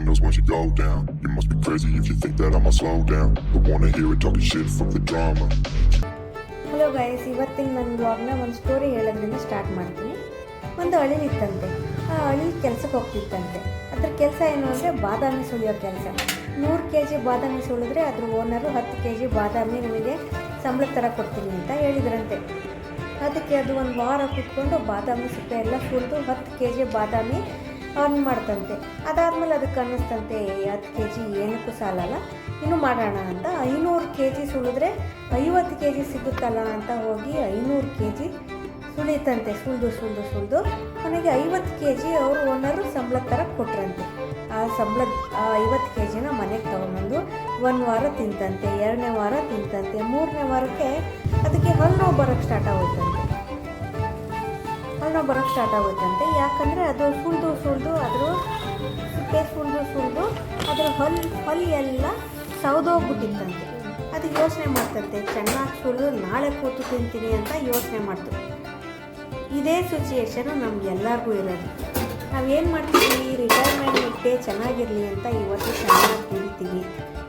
windows once you go down. You must be crazy if you think that I'ma slow down. But wanna hear it talking shit, fuck the drama. Hello guys, ಇವತ್ತಿನ ನನ್ನ ಬ್ಲಾಗ್ನ ಒಂದು story ಹೇಳೋದ್ರಿಂದ start ಮಾಡ್ತೀನಿ. ಒಂದು ಅಳಿಲಿತ್ತಂತೆ. ಆ ಅಳಿಲ್ ಕೆಲಸಕ್ಕೆ ಹೋಗ್ತಿತ್ತಂತೆ. ಅದ್ರ ಕೆಲಸ ಏನು ಅಂದರೆ ಬಾದಾಮಿ ಸುಳಿಯೋ ಕೆಲಸ. 100 kg ಬಾದಾಮಿ ಸುಳಿದ್ರೆ ಅದ್ರ ಓನರು 10 kg ಬಾದಾಮಿ ನಮಗೆ ಸಂಬಳ ಥರ ಕೊಡ್ತೀನಿ ಅಂತ ಹೇಳಿದ್ರಂತೆ. ಅದಕ್ಕೆ ಅದು ಒಂದು ವಾರ ಕೂತ್ಕೊಂಡು ಬಾದಾಮಿ ಸಿಪ್ಪೆ ಎಲ್ಲ ಸುಲಿದು 10 kg ಬಾದಾಮಿ ಅರ್ನ್ ಮಾಡ್ತಂತೆ. ಅದಾದಮೇಲೆ ಅದಕ್ಕೆ ಅನ್ನಿಸ್ತಂತೆ 10 kg ಏನಕ್ಕೂ ಸಾಲಲ್ಲ, ಇನ್ನೂ ಮಾಡೋಣ ಅಂತ 500 kg ಸುಳಿದ್ರೆ 50 kg ಸಿಗುತ್ತಲ್ಲ ಅಂತ ಹೋಗಿ 500 kg ಸುಳಿತಂತೆ. ಸುಳಿದು ಕೊನೆಗೆ 50 kg ಅವರು ಓನರು ಸಂಬಳ ಥರ ಕೊಟ್ರಂತೆ. ಆ 50 kgನ ಮನೆಗೆ ತೊಗೊಂಬಂದು 1 ವಾರ ತಿಂತಂತೆ, 2ನೇ ವಾರ ತಿಂತಂತೆ, 3ನೇ ವಾರಕ್ಕೆ ಅದಕ್ಕೆ ಹಲ್ಲು ನೋವು ಬರೋಕ್ಕೆ ಸ್ಟಾರ್ಟ್ ಆಗೋಯ್ತಂತೆ. ಯಾಕಂದರೆ ಅದು ಸುಳಿದು ಅದ್ರ ಸಿಪ್ಪೆ ಸುಳಿದು ಅದ್ರ ಹಲ್ಲು ಎಲ್ಲ ಸೌದೋಗ್ಬಿಟ್ಟಿತ್ತಂತೆ. ಅದು ಯೋಚನೆ ಮಾಡ್ತಂತೆ, ಚೆನ್ನಾಗಿ ಸುಳಿದು ನಾಳೆ ಕೂತು ತಿಂತೀನಿ ಅಂತ ಯೋಚನೆ ಮಾಡ್ತು. ಇದೇ ಸಿಚುಯೇಷನು ನಮಗೆಲ್ಲರಿಗೂ ಇರೋದು. ನಾವೇನು ಮಾಡ್ತೀವಿ, ರಿಟೈರ್ಮೆಂಟ್ ಇಟ್ಟೆ ಚೆನ್ನಾಗಿರಲಿ ಅಂತ ಇವತ್ತು ಚೆನ್ನಾಗಿ ತಿಂತೀವಿ.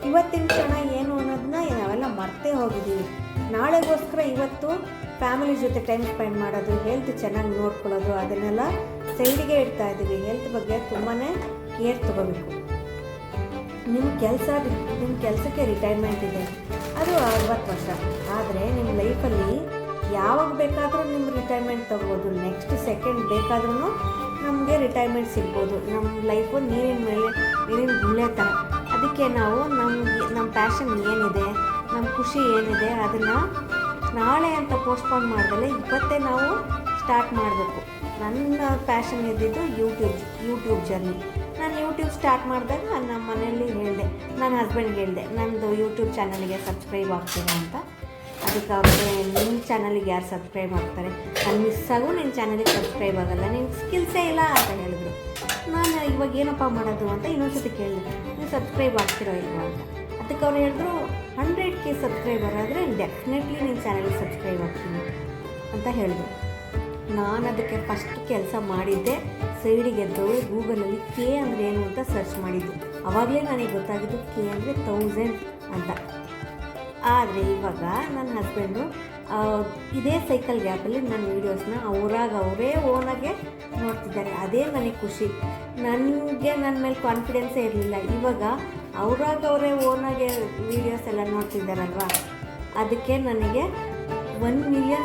ಇವತ್ತಿನ ಕ್ಷಣ ಏನು ಅನ್ನೋದನ್ನ ನಾವೆಲ್ಲ ಮರ್ತೇ ಹೋಗಿದ್ದೀವಿ. ನಾಳೆಗೋಸ್ಕರ ಇವತ್ತು ಫ್ಯಾಮಿಲಿ ಜೊತೆ ಟೈಮ್ ಸ್ಪೆಂಡ್ ಮಾಡೋದು, ಹೆಲ್ತ್ ಚೆನ್ನಾಗಿ ನೋಡ್ಕೊಳ್ಳೋದು, ಅದನ್ನೆಲ್ಲ ಸೈಡಿಗೆ ಇಡ್ತಾ ಇದ್ದೀವಿ. ಹೆಲ್ತ್ ಬಗ್ಗೆ ತುಂಬಾ ಕೇರ್ ತೊಗೋಬೇಕು. ನಿಮ್ಮ ಕೆಲಸಕ್ಕೆ ರಿಟೈರ್ಮೆಂಟ್ ಇದೆ, ಅದು 60 ವರ್ಷ. ಆದರೆ ನಿಮ್ಮ ಲೈಫಲ್ಲಿ ಯಾವಾಗ ಬೇಕಾದರೂ ನಿಮ್ಮ ರಿಟೈರ್ಮೆಂಟ್ ತೊಗೋಬೋದು. ನೆಕ್ಸ್ಟ್ ಸೆಕೆಂಡ್ ಬೇಕಾದ್ರೂ ನಮಗೆ ರಿಟೈರ್ಮೆಂಟ್ ಸಿಗ್ಬೋದು. ನಮ್ಮ ಲೈಫು ನೀರಿನ ಗುಳ್ಳೆ ಥರ. ಅದಕ್ಕೆ ನಾವು ನಮ್ಮ ಪ್ಯಾಷನ್ ಏನಿದೆ, ನಮ್ಮ ಖುಷಿ ಏನಿದೆ, ಅದನ್ನು ನಾಳೆ ಅಂತ ಪೋಸ್ಟ್ಪೋನ್ ಮಾಡ್ದಲೆ ಇವತ್ತೇ ನಾವು ಸ್ಟಾರ್ಟ್ ಮಾಡಬೇಕು. ನನ್ನ ಪ್ಯಾಷನ್ ಇದ್ದಿದ್ದು ಯೂಟ್ಯೂಬ್ ಜರ್ನಿ. ನಾನು ಯೂಟ್ಯೂಬ್ ಸ್ಟಾರ್ಟ್ ಮಾಡಿದಾಗ ನಮ್ಮ ಮನೆಯಲ್ಲಿ ಹೇಳಿದೆ, ನನ್ನ ಹಸ್ಬೆಂಡ್ಗೆ ಹೇಳಿದೆ, ನನ್ನದು ಯೂಟ್ಯೂಬ್ ಚಾನಲಿಗೆ ಸಬ್ಸ್ಕ್ರೈಬ್ ಆಗ್ತೀರಾ ಅಂತ. ಅದಕ್ಕೆ ಅವ್ರಿಗೆ ನಿಮ್ಮ ಚಾನಲಿಗೆ ಯಾರು ಸಬ್ಸ್ಕ್ರೈಬ್ ಆಗ್ತಾರೆ, ನಾನು ಮಿಸ್ ಆಗು ನಿನ್ನ ಚಾನಲಿಗೆ ಸಬ್ಸ್ಕ್ರೈಬ್ ಆಗೋಲ್ಲ, ನಿನ್ನ ಸ್ಕಿಲ್ಸೇ ಇಲ್ಲ ಅಂತ ಹೇಳಿದ್ರು. ನಾನು ಇವಾಗ ಏನಪ್ಪ ಮಾಡೋದು ಅಂತ ಇನ್ನೊಂದ್ಸತಿ ಕೇಳಿದೆ, ನೀವು ಸಬ್ಸ್ಕ್ರೈಬ್ ಆಗ್ತಿರೋ ಇಲ್ವಾ ಅಂತ. ಅದಕ್ಕೆ ಅವ್ರು ಹೇಳಿದ್ರು 100K ಸಬ್ಸ್ಕ್ರೈಬರ್ ಆದರೆ ಡೆಫಿನೆಟ್ಲಿ ನಿನ್ನ ಚಾನಲಿಗೆ ಸಬ್ಸ್ಕ್ರೈಬ್ ಆಗ್ತೀನಿ ಅಂತ ಹೇಳಿದ್ರು. ನಾನು ಅದಕ್ಕೆ ಫಸ್ಟ್ ಕೆಲಸ ಮಾಡಿದ್ದೆ, ಸೈಡಿಗೆ ಎದ್ದು ಗೂಗಲಲ್ಲಿ K ಅಂದರೆ ಏನು ಅಂತ ಸರ್ಚ್ ಮಾಡಿದ್ದು. ಆವಾಗಲೇ ನನಗೆ ಗೊತ್ತಾಗಿದ್ದು K ಅಂದರೆ 1000 ಅಂತ. ಆದರೆ ಇವಾಗ ನನ್ನ ಹಸ್ಬೆಂಡು ಇದೇ ಸೈಕಲ್ ಗ್ಯಾಪಲ್ಲಿ ನನ್ನ ವೀಡಿಯೋಸ್ನ ಅವರೇ ಓನಾಗೆ ನೋಡ್ತಿದ್ದಾರೆ. ಅದೇ ನನಗೆ ಖುಷಿ. ನನಗೆ ನನ್ನ ಮೇಲೆ ಕಾನ್ಫಿಡೆನ್ಸೇ ಇರಲಿಲ್ಲ. ಇವಾಗ ಅವರೇ ಓನಾಗೆ ವೀಡಿಯೋಸ್ ಎಲ್ಲ ನೋಡ್ತಿದ್ದಾರಲ್ವ, ಅದಕ್ಕೆ ನನಗೆ 1 million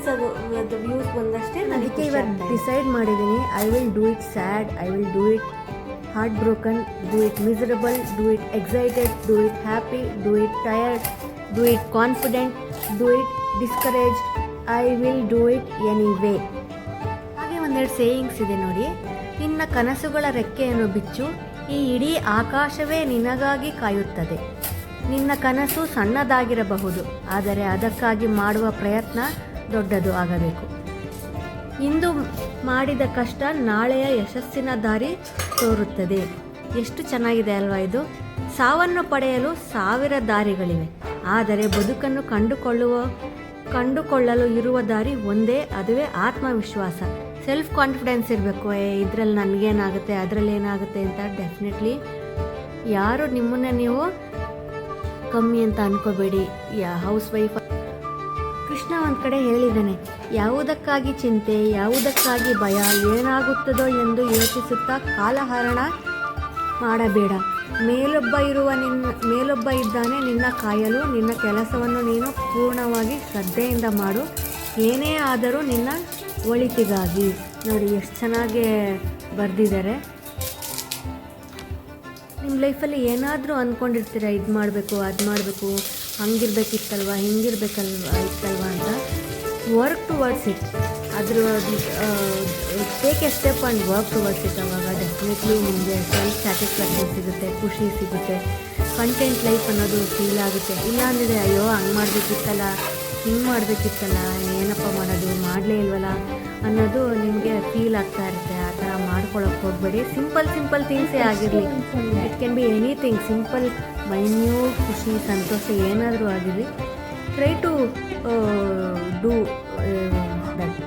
ಅದು ವ್ಯೂಸ್ ಬಂದಷ್ಟೇ ನನಗೆ ಇವತ್ತು ಡಿಸೈಡ್ ಮಾಡಿದ್ದೀನಿ. I will do it sad, I will do it heartbroken, do it miserable, do it excited, do it happy, do it tired, do it confident, do it discouraged, I will do it anyway. ಹಾಗೆ ಒಂದೆರಡು sayings ಇದೆ ನೋಡಿ. ನಿನ್ನ ಕನಸುಗಳ ರೆಕ್ಕೆಯನ್ನು ಬಿಚ್ಚು, ಈ ಇಡೀ ಆಕಾಶವೇ ನಿನಗಾಗಿ ಕಾಯುತ್ತದೆ. ನಿನ್ನ ಕನಸು ಸಣ್ಣದಾಗಿರಬಹುದು, ಆದರೆ ಅದಕ್ಕಾಗಿ ಮಾಡುವ ಪ್ರಯತ್ನ ದೊಡ್ಡದು ಆಗಬೇಕು. ಇಂದು ಮಾಡಿದ ಕಷ್ಟ ನಾಳೆಯ ಯಶಸ್ಸಿನ ದಾರಿ ತೋರುತ್ತದೆ. ಎಷ್ಟು ಚೆನ್ನಾಗಿದೆ ಅಲ್ವಾ ಇದು? ಸಾವನ್ನು ಪಡೆಯಲು 1000 ದಾರಿಗಳಿವೆ, ಆದರೆ ಬದುಕನ್ನು ಕಂಡುಕೊಳ್ಳಲು ಇರುವ ದಾರಿ ಒಂದೇ, ಅದುವೇ ಆತ್ಮವಿಶ್ವಾಸ. ಸೆಲ್ಫ್ ಕಾನ್ಫಿಡೆನ್ಸ್ ಇರಬೇಕು. ಇದರಲ್ಲಿ ನನಗೇನಾಗುತ್ತೆ, ಅದರಲ್ಲಿ ಏನಾಗುತ್ತೆ ಅಂತ. ಡೆಫಿನೆಟ್ಲಿ ಯಾರು ನಿಮ್ಮನ್ನು ನೀವು ಕಮ್ಮಿ ಅಂತ ಅನ್ಕೋಬೇಡಿ. ಹೌಸ್ ವೈಫ್ ಕೃಷ್ಣ ಒಂದು ಕಡೆ ಹೇಳಿದ್ದಾನೆ, ಯಾವುದಕ್ಕಾಗಿ ಚಿಂತೆ, ಯಾವುದಕ್ಕಾಗಿ ಭಯ, ಏನಾಗುತ್ತದೋ ಎಂದು ಯೋಚಿಸುತ್ತಾ ಕಾಲಹರಣ ಮಾಡಬೇಡ. ಮೇಲೊಬ್ಬ ಇದ್ದಾನೆ ನಿನ್ನ ಕಾಯಲು. ನಿನ್ನ ಕೆಲಸವನ್ನು ನೀನು ಪೂರ್ಣವಾಗಿ ಶ್ರದ್ಧೆಯಿಂದ ಮಾಡು, ಏನೇ ಆದರೂ ನಿನ್ನ ಒಳಿತಿಗಾಗಿ. ನೋಡಿ ಎಷ್ಟು ಚೆನ್ನಾಗಿ ಬರೆದಿದ್ದಾರೆ. ನಿಮ್ಮ ಲೈಫಲ್ಲಿ ಏನಾದರೂ ಅಂದ್ಕೊಂಡಿರ್ತೀರ, ಇದು ಮಾಡಬೇಕು, ಅದು ಮಾಡಬೇಕು, ಹಂಗಿರ್ಬೇಕಿತ್ತಲ್ವ, ಇತ್ತಲ್ವ ಅಂತ. Work towards it. Take A step and work towards it. ಅವಾಗ ಡೆಫಿನೆಟ್ಲಿ ನಿಮಗೆ ಸೆಲ್ಫ್ ಸ್ಯಾಟಿಸ್ಫ್ಯಾಕ್ಷನ್ ಸಿಗುತ್ತೆ, ಖುಷಿ ಸಿಗುತ್ತೆ, ಕಂಟೆಂಟ್ ಲೈಫ್ ಅನ್ನೋದು ಫೀಲ್ ಆಗುತ್ತೆ. ಇಲ್ಲಾಂದರೆ ಅಯ್ಯೋ ಹಂಗೆ ಮಾಡಬೇಕಿತ್ತಲ್ಲ, ಏನಪ್ಪ ಮಾಡೋದು, ಮಾಡಲೇ ಇಲ್ವಲ್ಲ ಅನ್ನೋದು ನಿಮಗೆ ಫೀಲ್ ಆಗ್ತಾ ಇರುತ್ತೆ. ಆ ಥರ ಮಾಡ್ಕೊಳ್ಳೋಕೆ ಹೋಗಬೇಡಿ. ಸಿಂಪಲ್ ಥಿಂಗ್ಸೇ ಆಗಿರಲಿ. It can be anything. Simple minute ಖುಷಿ, ಸಂತೋಷ ಏನಾದರೂ ಆಗಿರಲಿ. Try to do that.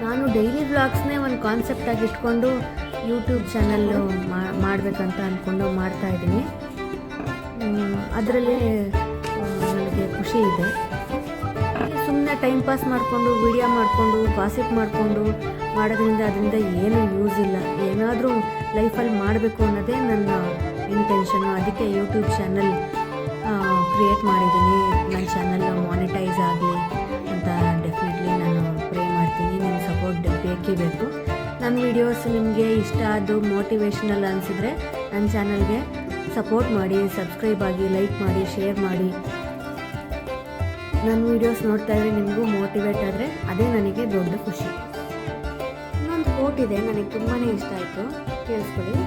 ನಾನು ಡೈಲಿ ವ್ಲಾಗ್ಸ್ನೇ ಒಂದು ಕಾನ್ಸೆಪ್ಟಾಗಿ ಇಟ್ಕೊಂಡು ಯೂಟ್ಯೂಬ್ ಚಾನಲ್ಲು ಮಾಡಬೇಕು ಮಾಡಬೇಕಂತ ಅಂದ್ಕೊಂಡು ಮಾಡ್ತಾಯಿದ್ದೀನಿ. ಅದರಲ್ಲಿ ನನಗೆ ಖುಷಿ ಇದೆ. ಸುಮ್ಮನೆ ಟೈಮ್ ಪಾಸ್ ಮಾಡಿಕೊಂಡು ವಿಡಿಯೋ ಮಾಡಿಕೊಂಡು ಗಾಸಿಪ್ ಮಾಡಿಕೊಂಡು ಮಾಡೋದ್ರಿಂದ ಅದರಿಂದ ಏನೂ ಯೂಸ್ ಇಲ್ಲ. ಏನಾದರೂ ಲೈಫಲ್ಲಿ ಮಾಡಬೇಕು ಅನ್ನೋದೇ ನನ್ನ ಇಂಟೆನ್ಷನ್ನು. ಅದಕ್ಕೆ ಯೂಟ್ಯೂಬ್ ಚಾನಲ್ ಕ್ರಿಯೇಟ್ ಮಾಡಿದ್ದೀನಿ. ನನ್ನ ಚಾನಲ್ ಮಾನಿಟೈಸ್ ಆಗಲಿ ಅಂತ ಡೆಫಿನೆಟ್ಲಿ ನಾನು ಪ್ರೇ ಮಾಡ್ತೀನಿ. ನಿಮ್ಮ ಸಪೋರ್ಟ್ ಬೇಕೇ ಬೇಕು. ನನ್ನ ವೀಡಿಯೋಸ್ ನಿಮಗೆ ಇಷ್ಟ ಆದ್ದು ಮೋಟಿವೇಶ್ನಲ್ ಅನಿಸಿದರೆ ನನ್ನ ಚಾನಲ್ಗೆ ಸಪೋರ್ಟ್ ಮಾಡಿ, ಸಬ್ಸ್ಕ್ರೈಬ್ ಆಗಿ, ಲೈಕ್ ಮಾಡಿ, ಶೇರ್ ಮಾಡಿ. ನನ್ನ ವೀಡಿಯೋಸ್ ನೋಡ್ತಾ ಇದ್ದರೆ ನಿಮಗೂ ಮೋಟಿವೇಟ್ ಆದರೆ ಅದೇ ನನಗೆ ದೊಡ್ಡ ಖುಷಿ. ಇನ್ನೊಂದು ಕೋಟ್ ಇದೆ, ನನಗೆ ತುಂಬಾ ಇಷ್ಟ ಆಯಿತು, ಕೇಳಿಸ್ಕೊಳ್ಳಿ.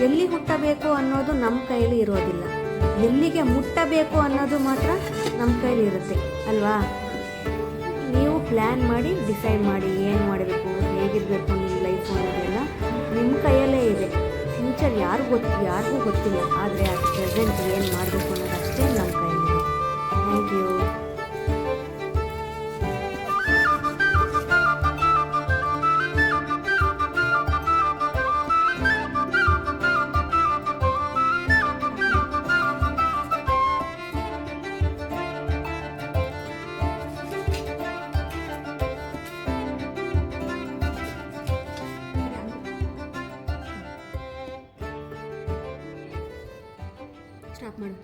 ಎಲ್ಲಿ ಹುಟ್ಟಬೇಕು ಅನ್ನೋದು ನಮ್ಮ ಕೈಯಲ್ಲಿ ಇರೋದಿಲ್ಲ, ಎಲ್ಲಿಗೆ ಮುಟ್ಟಬೇಕು ಅನ್ನೋದು ಮಾತ್ರ ನಮ್ಮ ಕೈಲಿ ಇರುತ್ತೆ ಅಲ್ವಾ. ನೀವು ಪ್ಲ್ಯಾನ್ ಮಾಡಿ ಡಿಸೈಡ್ ಮಾಡಿ ಏನು ಮಾಡಬೇಕು, ಹೇಗಿರಬೇಕು ನಿಮ್ಮ ಲೈಫು ಅನ್ನೋದೆಲ್ಲ ನಿಮ್ಮ ಕೈಯಲ್ಲೇ ಇದೆ. ಫ್ಯೂಚರ್ ಯಾರಿಗೂ ಗೊತ್ತಿಲ್ಲ, ಆದರೆ ಅದು ಪ್ರೆಸೆಂಟ್ ಏನು ಮಾಡಬೇಕು ಅನ್ನೋದು ಅಷ್ಟೇ ನಮ್ಮ ಕೈಯಲ್ಲಿದೆ. Thank you. ಸ್ಟಾಪ್ ಮಾಡು.